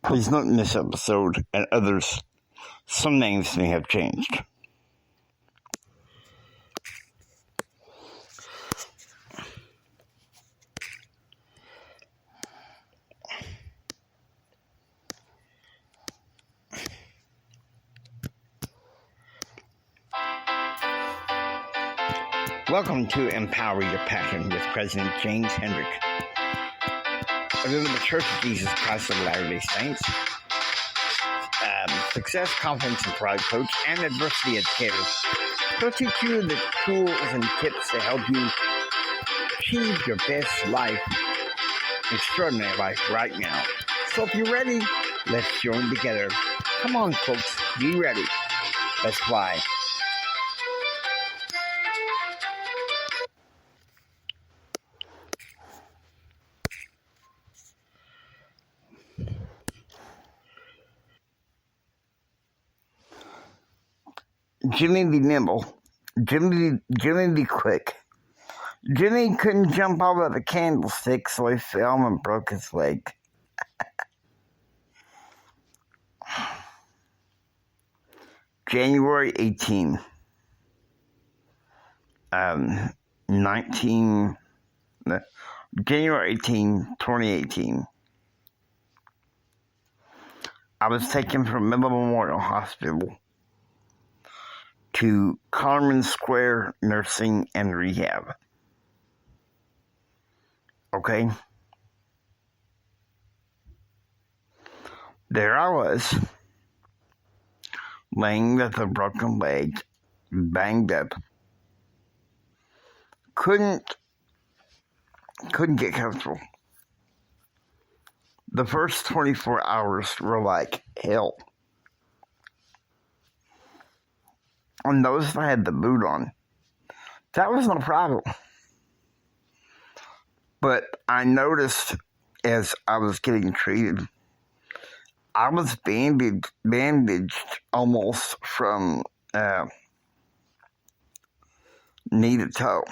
Please note in this episode and others, some names may have changed. Welcome to Empower Your Passion with President James Hendrick. I live in the Church of Jesus Christ of Latter-day Saints, success, confidence, and pride coach, and adversity educator. He'll teach you the tools and tips to help you achieve your best life, extraordinary life right now. So if you're ready, let's join together. Come on, folks, be ready. Let's fly. Jimmy be nimble. Jimmy be quick. Jimmy couldn't jump over the candlestick, so he fell and broke his leg. January 18, 2018. I was taken from Midland Memorial Hospital to Carmen Square Nursing and Rehab. Okay? There I was, laying with a broken leg, banged up. Couldn't get comfortable. The first 24 hours were like hell. And those that had the boot on, that was no problem. But I noticed as I was getting treated, I was bandaged almost from knee to toe.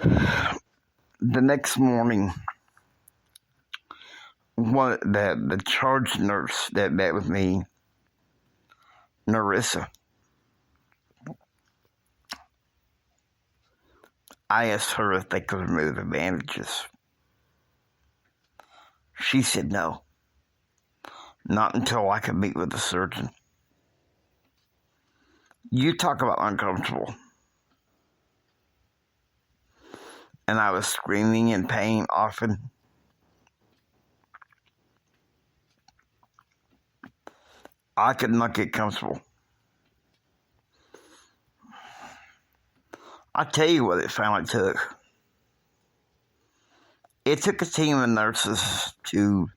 The next morning, the charge nurse that met with me, Narissa, I asked her if they could remove the bandages. She said no, not until I could meet with the surgeon. You talk about uncomfortable. And I was screaming in pain often. I could not get comfortable. I'll tell you what it finally took. It took a team of nurses to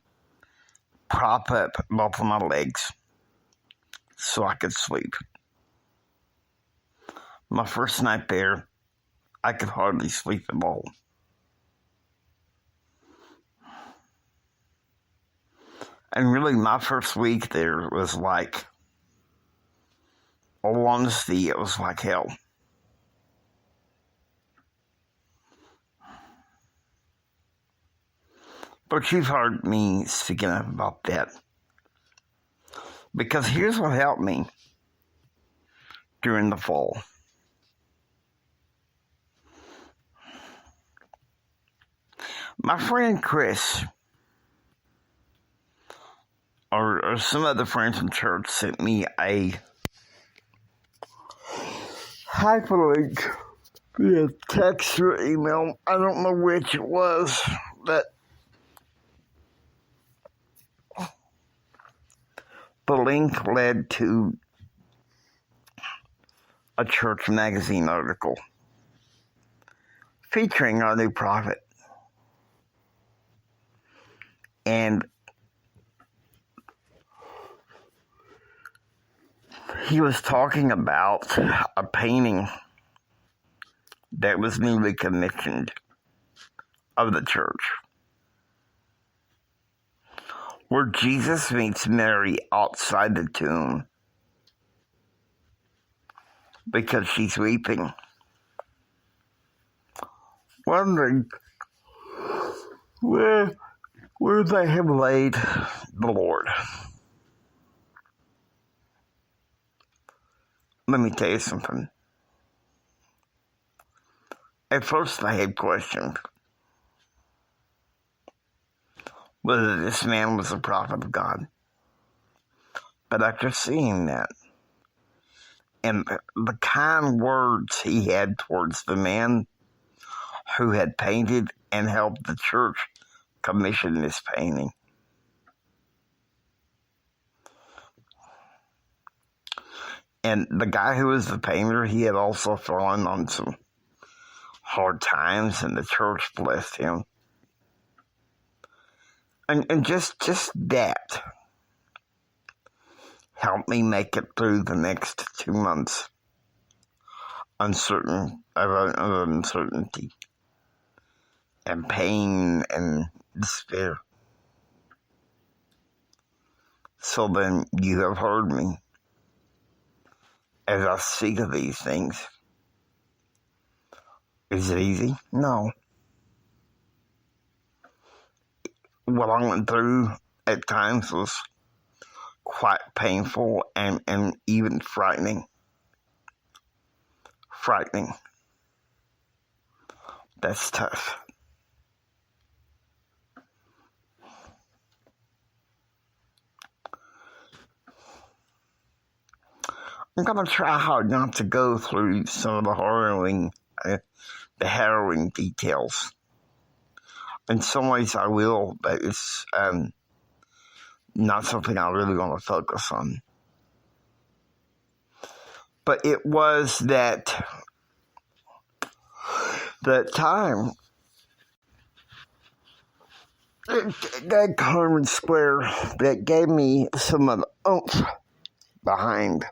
prop up both of my legs so I could sleep. My first night there, I could hardly sleep at all. And really, my first week there was like, all honesty, it was like hell. But you've heard me speaking up about that. Because here's what helped me during the fall. My friend Chris, or some other friends from church, sent me a hyperlink via text or email. I don't know which it was, but the link led to a church magazine article featuring our new prophet. And he was talking about a painting that was newly commissioned of the church, where Jesus meets Mary outside the tomb because she's weeping, wondering where they have laid the Lord. Let me tell you something. At first I had questioned whether this man was a prophet of God. But after seeing that, and the kind words he had towards the man who had painted and helped the church commission this painting, and the guy who was the painter, he had also fallen on some hard times, and the church blessed him. And just that helped me make it through the next 2 months of uncertainty and pain and despair. So then you have heard me as I speak of these things. Is it easy? No. What I went through at times was quite painful and even frightening. Frightening. That's tough. I'm going to try hard not to go through some of the harrowing details. In some ways I will, but it's not something I really want to focus on. But it was that time that Carmen Square that gave me some of the oomph behind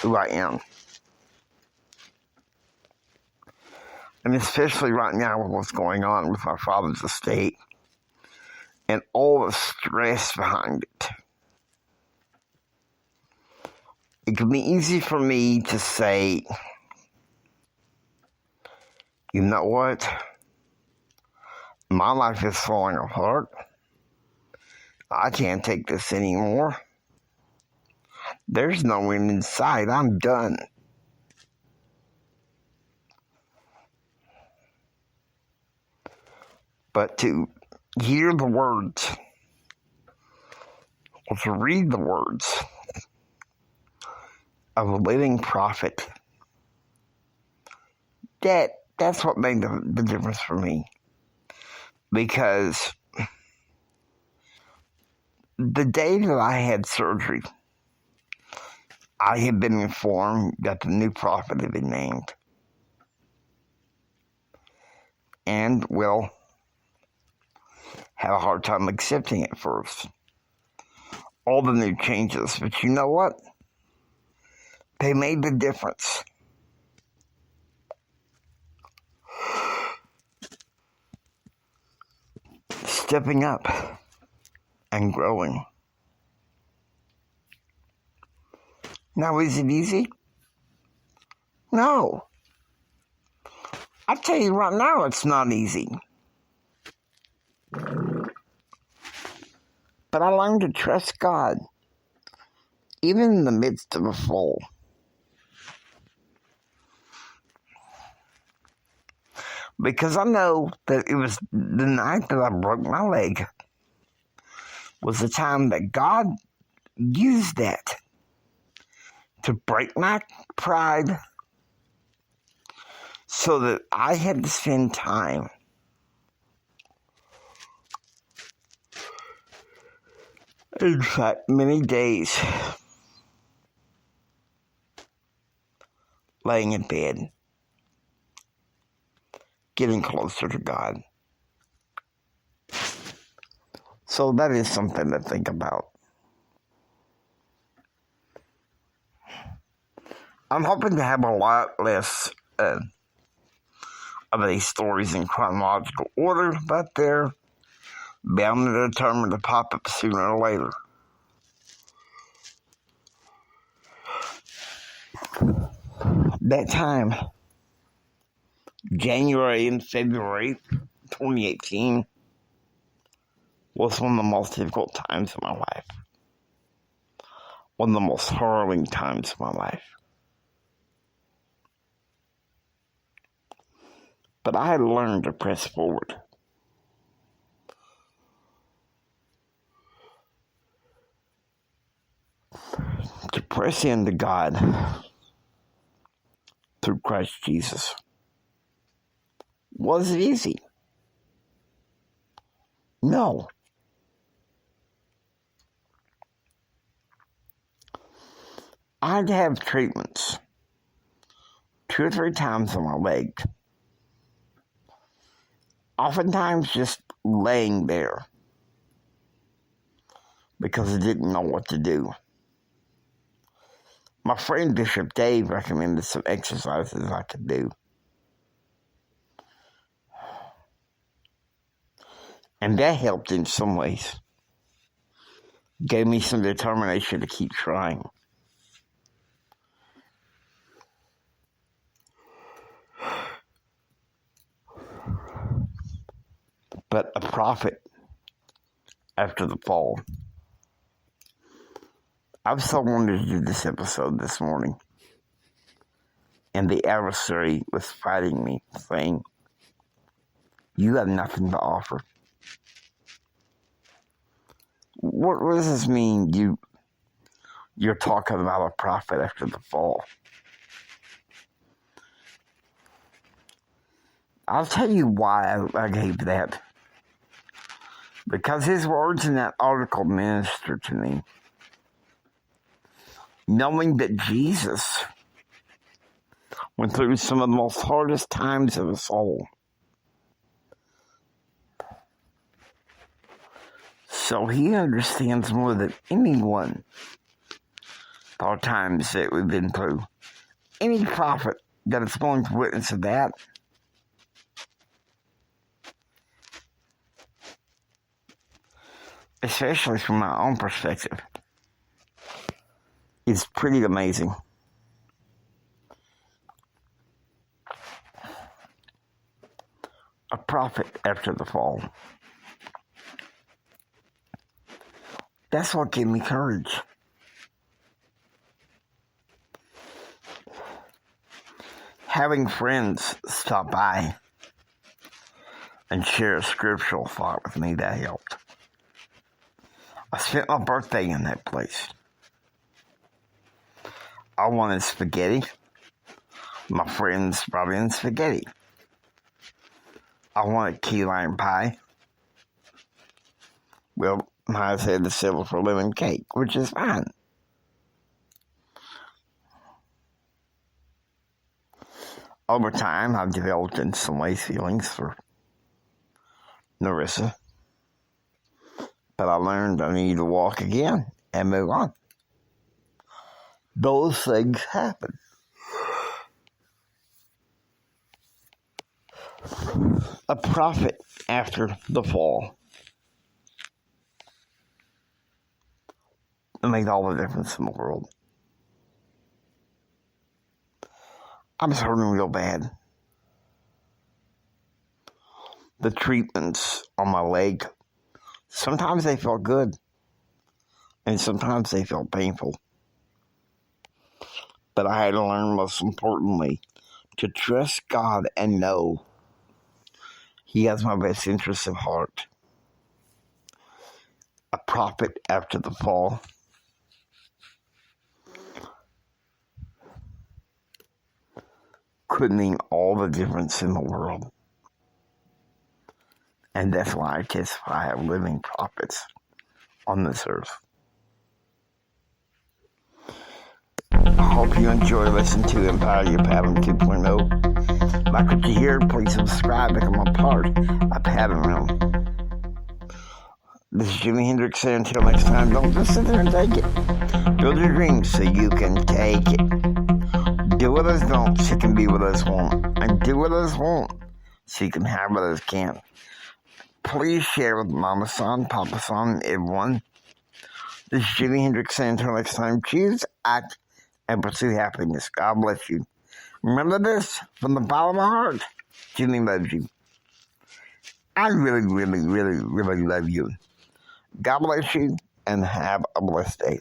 who I am. And especially right now with what's going on with my father's estate and all the stress behind it. It can be easy for me to say, you know what? My life is falling apart. I can't take this anymore. There's no end in sight. I'm done. But to hear the words, or to read the words of a living prophet, that's what made the difference for me. Because the day that I had surgery, I had been informed that the new prophet had been named. And, well, had a hard time accepting it first. All the new changes. But you know what? They made the difference. Stepping up and growing. Now, is it easy? No. I tell you right now, it's not easy. But I learned to trust God, even in the midst of a fall. Because I know that it was the night that I broke my leg was the time that God used that to break my pride so that I had to spend time in fact, many days laying in bed, getting closer to God. So that is something to think about. I'm hoping to have a lot less of these stories in chronological order, but they're bound and determined to pop up sooner or later. That time, January and February 2018, was one of the most difficult times of my life. One of the most harrowing times of my life. But I had learned to press forward. To press into God through Christ Jesus. Was it easy? No. I'd have treatments 2 or 3 times on my leg. Oftentimes just laying there because I didn't know what to do. My friend Bishop Dave recommended some exercises I could do. And that helped in some ways. Gave me some determination to keep trying. But a prophet after the fall. I've so wanted to do this episode this morning. And the adversary was fighting me, saying, "You have nothing to offer." What does this mean, you're talking about a prophet after the fall? I'll tell you why I gave that. Because his words in that article ministered to me. Knowing that Jesus went through some of the most hardest times of us all. So he understands more than anyone the hard times that we've been through. Any prophet that is going to witness to that, especially from my own perspective, is pretty amazing. A prophet after the fall. That's what gave me courage. Having friends stop by and share a scriptural thought with me, that helped. I spent my birthday in that place. I wanted spaghetti. My friends brought in spaghetti. I wanted key lime pie. Well, I said to settle for lemon cake, which is fine. Over time, I've developed in some ways feelings for Narissa. But I learned I need to walk again and move on. Those things happen. A prophet after the fall. It made all the difference in the world. I was hurting real bad. The treatments on my leg, sometimes they felt good, and sometimes they felt painful. But I had to learn, most importantly, to trust God and know He has my best interests at heart. A prophet after the fall. Could mean all the difference in the world. And that's why I testify of living prophets on this earth. I hope you enjoy listening to Empower Your Pattern 2.0. Like what you hear, please subscribe, become a part of Pattern Realm. This is Jimi Hendrix, and until next time, don't just sit there and take it. Build your dreams so you can take it. Do what others don't so you can be what others want. And do what others want so you can have what others can't. Please share with Mama Son, Papa Son, everyone. This is Jimi Hendrix, and until next time, choose, act, and pursue happiness. God bless you. Remember this from the bottom of my heart. Jimmy loves you. I really, really, really, really love you. God bless you and have a blessed day.